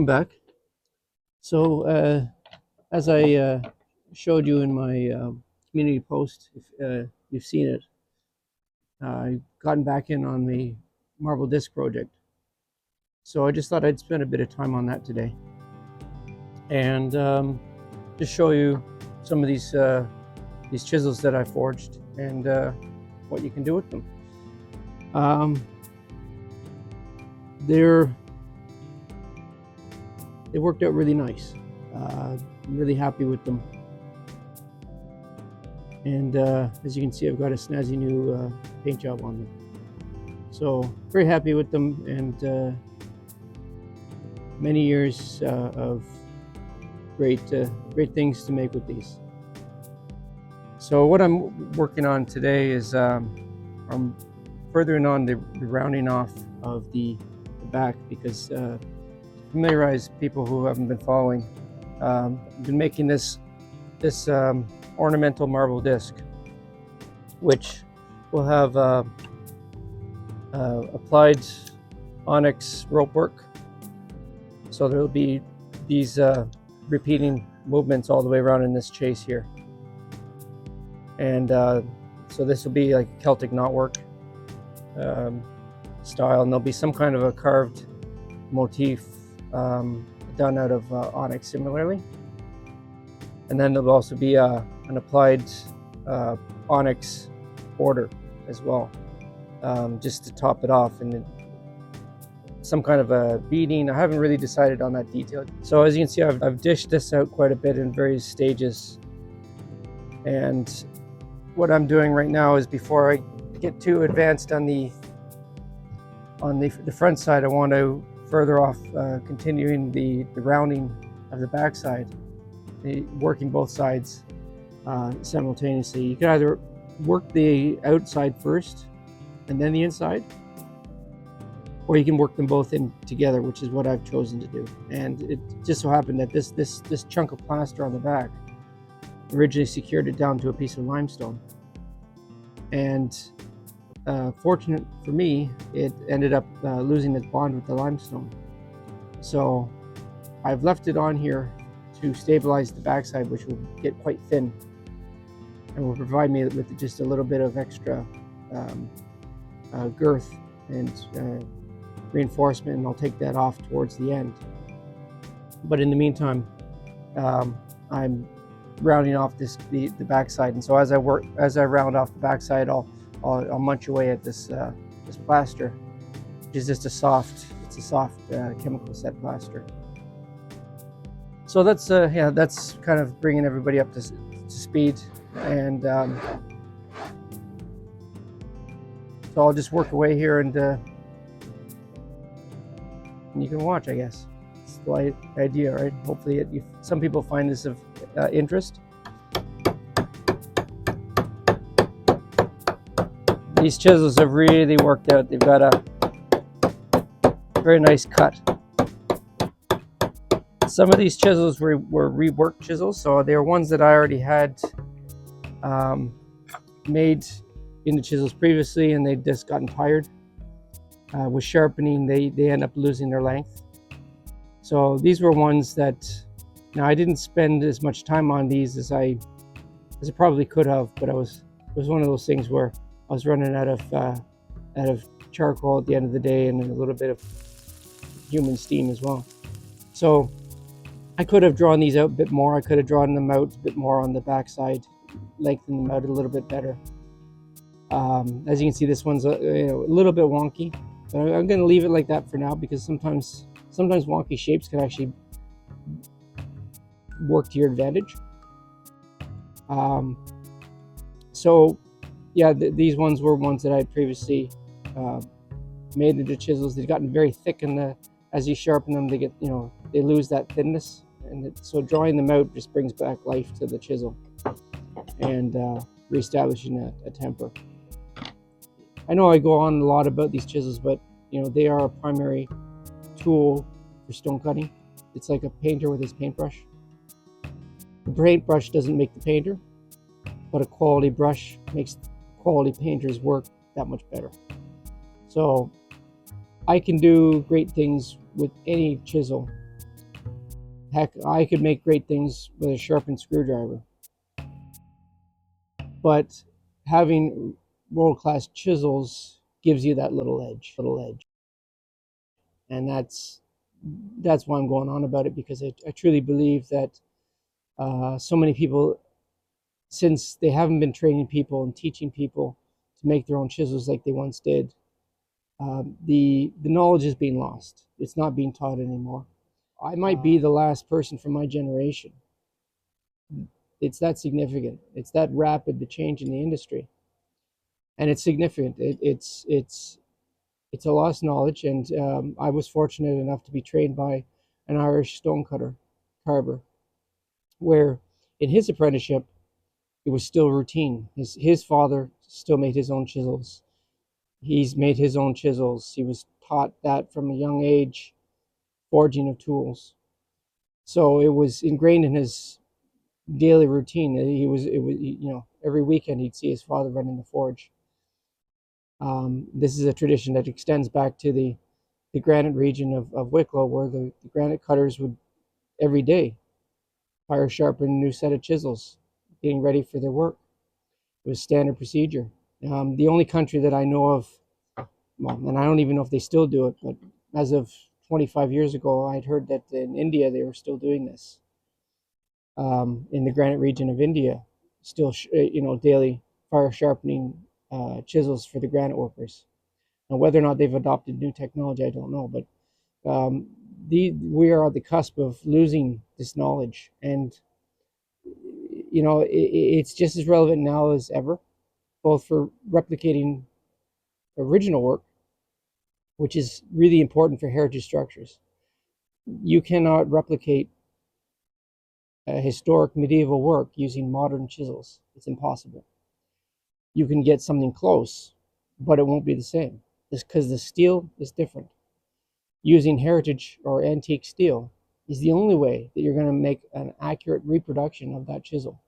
welcome back. So, as I showed you in my community post, if you've seen it, I've gotten back in on the marble disc project. So I just thought I'd spend a bit of time on that today, and just show you some of these chisels that I forged and what you can do with them. They worked out really nice. I'm really happy with them. And as you can see, I've got a snazzy new paint job on them. So very happy with them, and many years of great things to make with these. So what I'm working on today is I'm furthering on the rounding off of the back, because to familiarize people who haven't been following, I've been making this ornamental marble disc, which will have applied onyx rope work. So there'll be these repeating movements all the way around in this chase here, and so this will be like Celtic knotwork style, and there'll be some kind of a carved motif done out of onyx similarly. And then there'll also be an applied onyx border as well, just to top it off, and some kind of a beading. I haven't really decided on that detail. So as you can see, I've dished this out quite a bit in various stages. And what I'm doing right now is, before I get too advanced on the front side, I want to further off continuing the rounding of the back side, working both sides simultaneously. You can either work the outside first and then the inside, or you can work them both in together, which is what I've chosen to do. And it just so happened that this chunk of plaster on the back originally secured it down to a piece of limestone, and fortunate for me, it ended up losing its bond with the limestone. So I've left it on here to stabilize the backside, which will get quite thin and will provide me with just a little bit of extra girth and reinforcement, and I'll take that off towards the end. But in the meantime, I'm rounding off the backside, and so as I round off the backside, I'll munch away at this plaster, which is just a soft chemical set plaster. So that's kind of bringing everybody up to speed, and so I'll just work away here, and you can watch, I guess. It's the idea, right? Hopefully some people find this of interest. These chisels have really worked out. They've got a very nice cut. Some of these chisels were reworked chisels, so they were ones that I already had made into chisels previously, and they'd just gotten tired. With sharpening, they end up losing their length. So these were ones that, now I didn't spend as much time on these as I probably could have, but it was one of those things where I was running out of charcoal at the end of the day, and a little bit of human steam as well. So I could have drawn these out a bit more. I could have drawn them out a bit more on the backside, lengthened them out a little bit better. As you can see, this one's a little bit wonky, but I'm going to leave it like that for now, because sometimes wonky shapes can actually work to your advantage. So yeah, these ones were ones that I had previously made into chisels. They've gotten very thick, and as you sharpen them, they lose that thinness, and so drawing them out just brings back life to the chisel and reestablishing a temper. I know I go on a lot about these chisels, but they are a primary tool for stone cutting. It's like a painter with his paintbrush. The paintbrush doesn't make the painter, but a quality brush makes quality painters work that much better. So I can do great things with any chisel Heck, I could make great things with a sharpened screwdriver, but having world-class chisels gives you that little edge, and that's why I'm going on about it, because I truly believe that so many people, since they haven't been training people and teaching people to make their own chisels like they once did, the knowledge is being lost. It's not being taught anymore. I might be the last person from my generation. It's that significant. It's that rapid the change in the industry, and it's significant. It's a lost knowledge, and I was fortunate enough to be trained by an Irish carver, where in his apprenticeship it was still routine. His father still made his own chisels. He's made his own chisels. He was taught that from a young age, forging of tools. So it was ingrained in his daily routine. Every weekend he'd see his father running the forge. This is a tradition that extends back to the granite region of Wicklow, where the granite cutters would every day fire sharpen a new set of chisels, getting ready for their work. It was standard procedure. The only country that I know of, well, and I don't even know if they still do it, but as of 25 years ago, I'd heard that in India they were still doing this. In the granite region of India, still, daily fire sharpening chisels for the granite workers. Now, whether or not they've adopted new technology, I don't know, but um, we are at the cusp of losing this knowledge, and it's just as relevant now as ever, both for replicating original work, which is really important for heritage structures. You cannot replicate a historic medieval work using modern chisels. It's impossible. You can get something close, but it won't be the same. Just because the steel is different. Using heritage or antique steel is the only way that you're going to make an accurate reproduction of that chisel.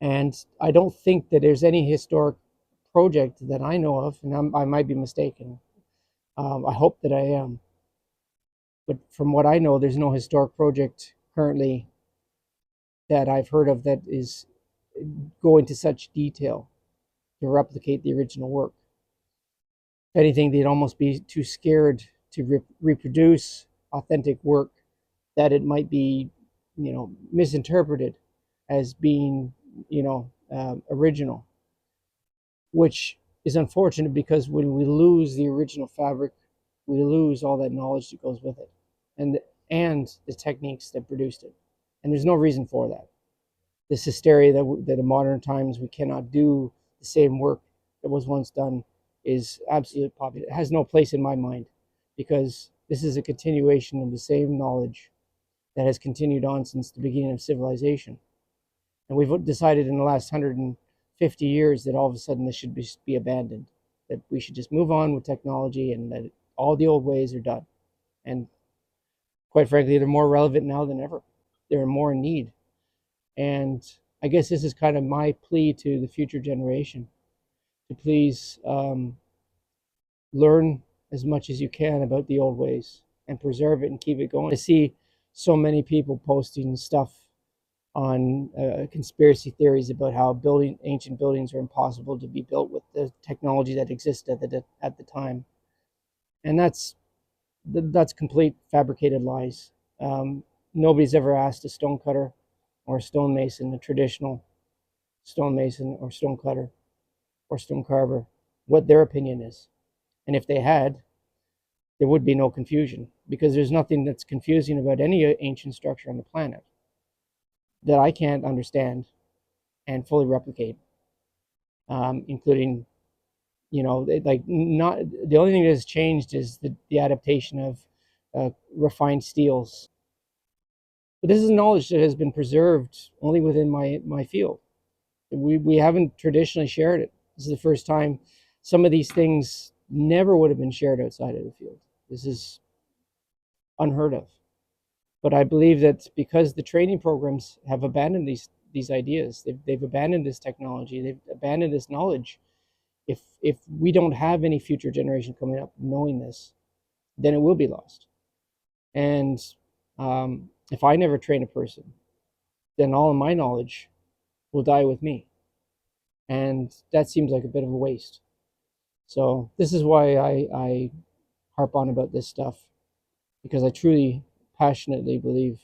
And I don't think that there's any historic project that I know of, and I might be mistaken. I hope that I am. But from what I know, there's no historic project currently that I've heard of that is going to such detail to replicate the original work. If anything, they'd almost be too scared to reproduce authentic work, that it might be, misinterpreted as being, original, which is unfortunate, because when we lose the original fabric, we lose all that knowledge that goes with it, and the techniques that produced it. And there's no reason for that. This hysteria that in modern times we cannot do the same work that was once done is absolutely popular. It has no place in my mind, because this is a continuation of the same knowledge that has continued on since the beginning of civilization. And we've decided in the last 150 years that all of a sudden this should be abandoned, that we should just move on with technology, and that all the old ways are done. And quite frankly, they're more relevant now than ever. They're more in need. And I guess this is kind of my plea to the future generation to please learn as much as you can about the old ways and preserve it and keep it going. I see so many people posting stuff on conspiracy theories about how ancient buildings are impossible to be built with the technology that existed at the time, and that's complete fabricated lies. Nobody's ever asked a stone cutter or a stonemason, a traditional stonemason or stone cutter or stone carver, what their opinion is. And if they had, there would be no confusion, because there's nothing that's confusing about any ancient structure on the planet that I can't understand and fully replicate, including, like, not the only thing that has changed is the adaptation of refined steels. But this is knowledge that has been preserved only within my field. We haven't traditionally shared it. This is the first time. Some of these things never would have been shared outside of the field. This is unheard of. But I believe that because the training programs have abandoned these ideas, they've abandoned this technology, they've abandoned this knowledge. If we don't have any future generation coming up knowing this, then it will be lost. And If I never train a person, then all of my knowledge will die with me. And that seems like a bit of a waste. So this is why I harp on about this stuff, because I truly, passionately believe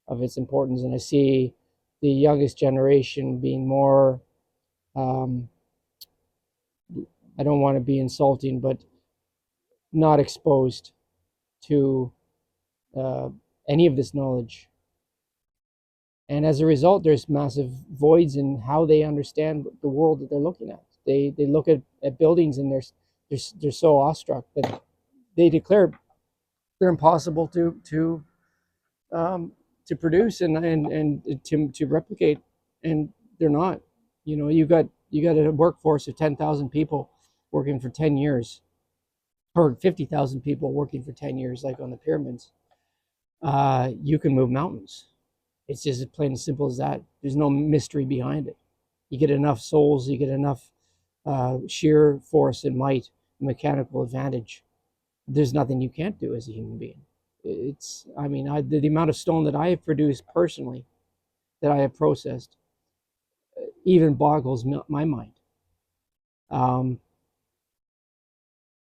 of its importance. And I see the youngest generation being more, um, I don't want to be insulting, but not exposed to uh, any of this knowledge. And as a result, there's massive voids in how they understand the world that they're looking at. They look at buildings and they're so awestruck that they declare they're impossible um, to produce and to replicate, and they're not. You know, you got a workforce of 10,000 people working for 10 years, or 50,000 people working for 10 years, like on the pyramids. You can move mountains. It's just as plain and simple as that. There's no mystery behind it. You get enough souls, you get enough sheer force and might, mechanical advantage. There's nothing you can't do as a human being. It's, I mean, the amount of stone that I have produced personally, that I have processed, even boggles my mind. Um,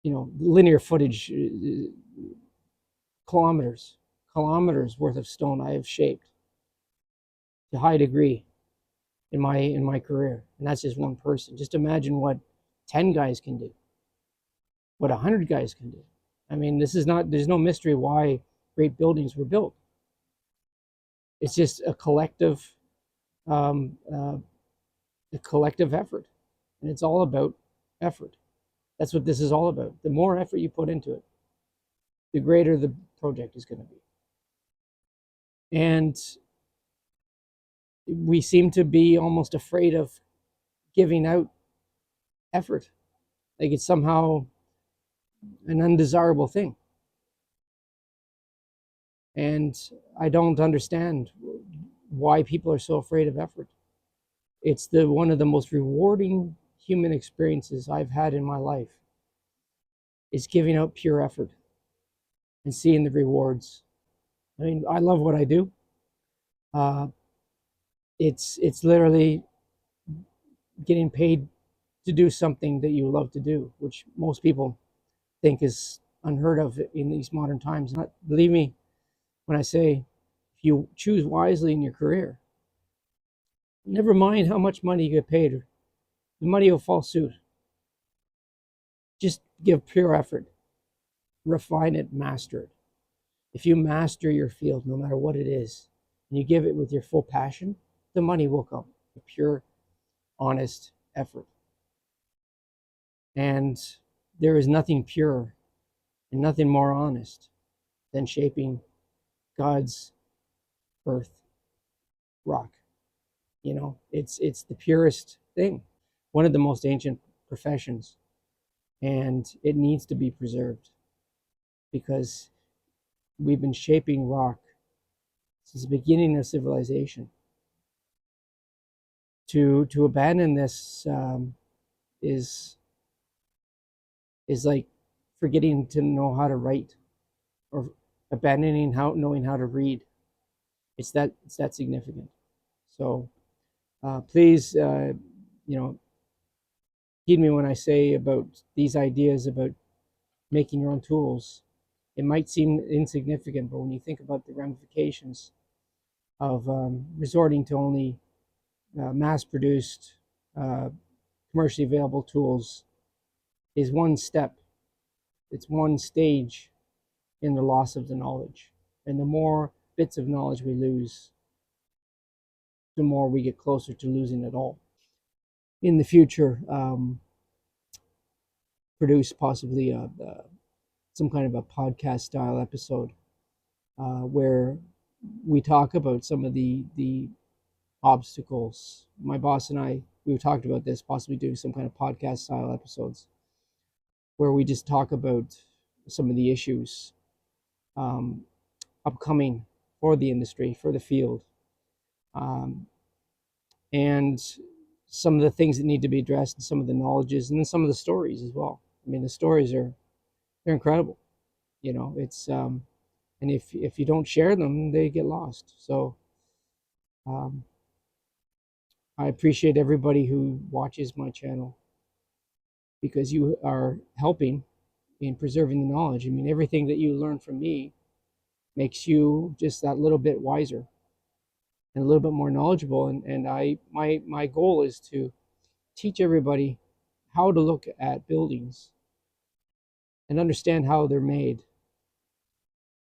you know, linear footage, kilometers, kilometers worth of stone I have shaped to a high degree in my career, and that's just one person. Just imagine what 10 guys can do, what 100 guys can do. I mean, this is not. There's no mystery why great buildings were built. It's just um, uh, a collective effort, and it's all about effort. That's what this is all about. The more effort you put into it, the greater the project is going to be. And we seem to be almost afraid of giving out effort, like it's somehow an undesirable thing. And I don't understand why people are so afraid of effort. It's the one of the most rewarding human experiences I've had in my life, is giving out pure effort and seeing the rewards. I mean, I love what I do. Uh, it's literally getting paid to do something that you love to do, which most people think is unheard of in these modern times. Not, believe me when I say, if you choose wisely in your career, never mind how much money you get paid, the money will fall suit. Just give pure effort, refine it, master it. If you master your field, no matter what it is, and you give it with your full passion, the money will come. Pure, honest effort. And there is nothing pure and nothing more honest than shaping God's earth, rock. You know, it's the purest thing, one of the most ancient professions, and it needs to be preserved because we've been shaping rock since the beginning of civilization. To abandon this is like forgetting to know how to write, or abandoning how knowing how to read. It's that significant. So please, you know, heed me when I say about these ideas about making your own tools. It might seem insignificant, but when you think about the ramifications of resorting to only mass-produced, uh, commercially available tools, is one step. It's one stage in the loss of the knowledge. And the more bits of knowledge we lose, the more we get closer to losing it all. In the future, produce possibly some kind of a podcast style episode where we talk about some of the obstacles. My boss and I, we've talked about this, possibly doing some kind of podcast style episodes where we just talk about some of the issues um, upcoming for the industry, for the field, um, and some of the things that need to be addressed, and some of the knowledges, and then some of the stories as well. I mean, the stories are they're incredible. You know, it's and if you don't share them, they get lost. So um, I appreciate everybody who watches my channel, because you are helping in preserving the knowledge. I mean, everything that you learn from me makes you just that little bit wiser and a little bit more knowledgeable. And my goal is to teach everybody how to look at buildings and understand how they're made,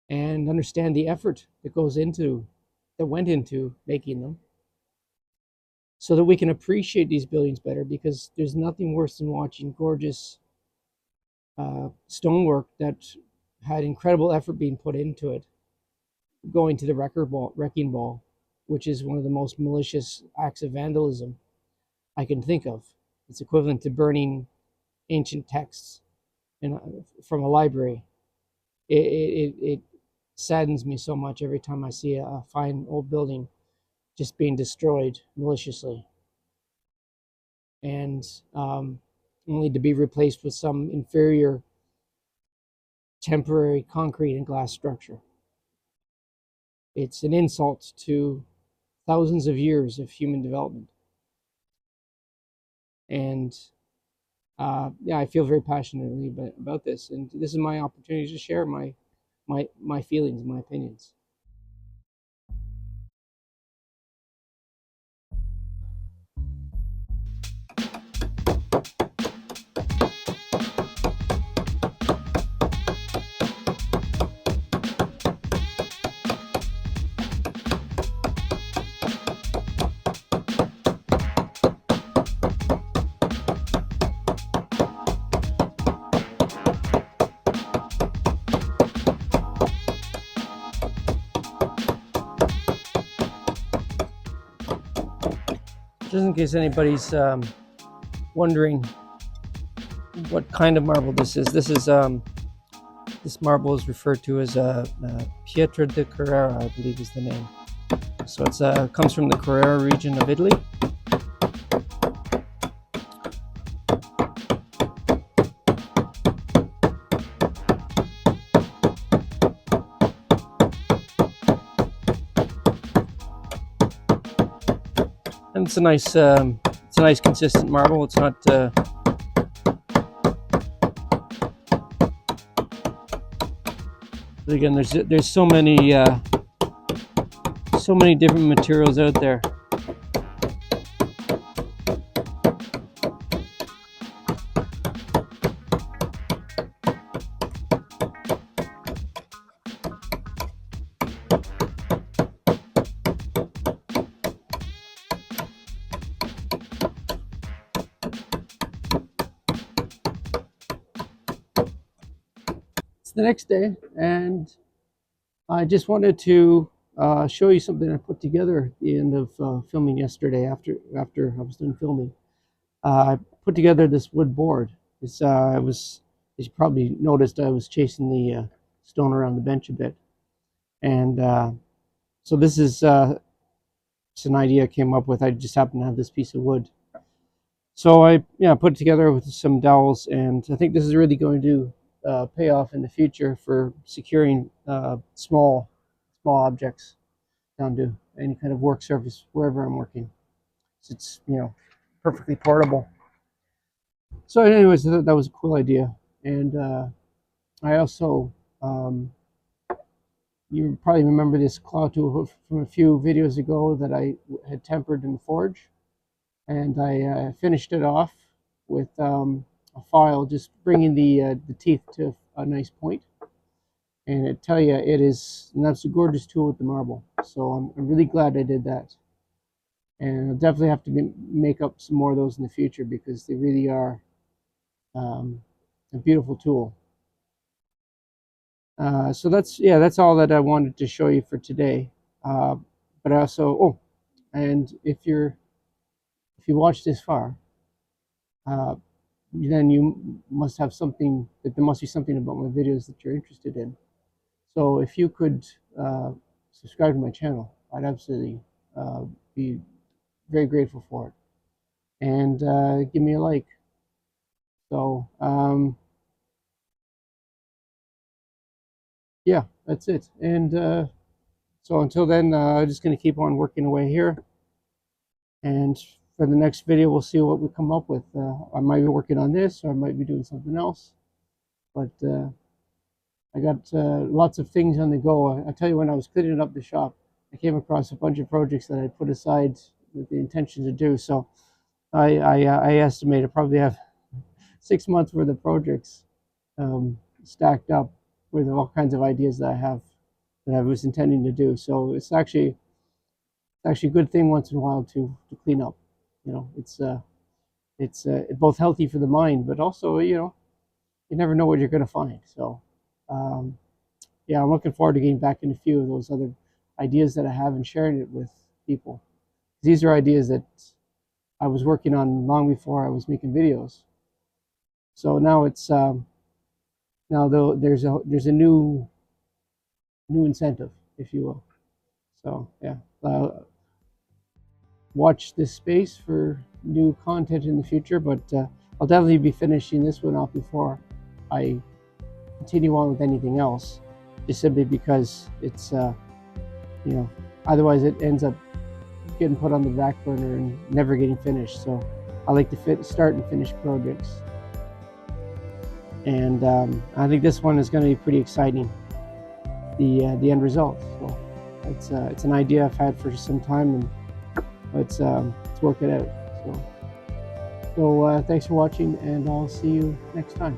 and understand the effort that went into making them, so that we can appreciate these buildings better. Because there's nothing worse than watching gorgeous stonework that had incredible effort being put into it going to the wrecking ball, which is one of the most malicious acts of vandalism I can think of. It's equivalent to burning ancient texts from a library. It saddens me so much every time I see a fine old building just being destroyed maliciously, and only to be replaced with some inferior temporary concrete and glass structure. It's an insult to thousands of years of human development. And yeah, I feel very passionately about this, and this is my opportunity to share my feelings, my opinions. Just in case anybody's wondering what kind of marble this marble is referred to as Pietra di Carrara, I believe is the name. So it's comes from the Carrara region of Italy. And it's a nice consistent marble. It's not but again, there's so many different materials out there. It's the next day, and I just wanted to show you something I put together at the end of filming yesterday. After I was done filming, I put together this wood board. I was, as you probably noticed, I was chasing the stone around the bench a bit, and so this is it's an idea I came up with. I just happened to have this piece of wood, so I put it together with some dowels, and I think this is really going to pay off in the future for securing small objects down to any kind of work surface wherever I'm working. So it's perfectly portable. So, anyways, that was a cool idea, and I also you probably remember this claw tool from a few videos ago that I had tempered in the forge, and I finished it off with a file, just bringing the teeth to a nice point. And I tell you, that's a gorgeous tool with the marble. So I'm really glad I did that. And I'll definitely have to make up some more of those in the future, because they really are a beautiful tool. So that's all that I wanted to show you for today. But I also, and if you watch this far, uh, then you must have something, that there must be something about my videos that you're interested in. So if you could subscribe to my channel, I'd absolutely be very grateful for it. And give me a like. So yeah, that's it. And so until then, I'm just going to keep on working away here. And for the next video, we'll see what we come up with. I might be working on this, or I might be doing something else. But I got lots of things on the go. I tell you, when I was cleaning up the shop, I came across a bunch of projects that I put aside with the intention to do. So I estimate I probably have 6 months worth of projects stacked up with all kinds of ideas that I have that I was intending to do. So it's actually a good thing once in a while to clean up. You know, it's both healthy for the mind, but also, you never know what you're going to find. So um, yeah, I'm looking forward to getting back in a few of those other ideas that I have and sharing it with people. These are ideas that I was working on long before I was making videos. So now it's now though there's a new incentive, if you will. So yeah, watch this space for new content in the future, but I'll definitely be finishing this one off before I continue on with anything else, just simply because it's you know otherwise it ends up getting put on the back burner and never getting finished. So I like to start and finish projects, and I think this one is going to be pretty exciting. The end result. So it's an idea I've had for some time, and let's work it out. So thanks for watching, and I'll see you next time.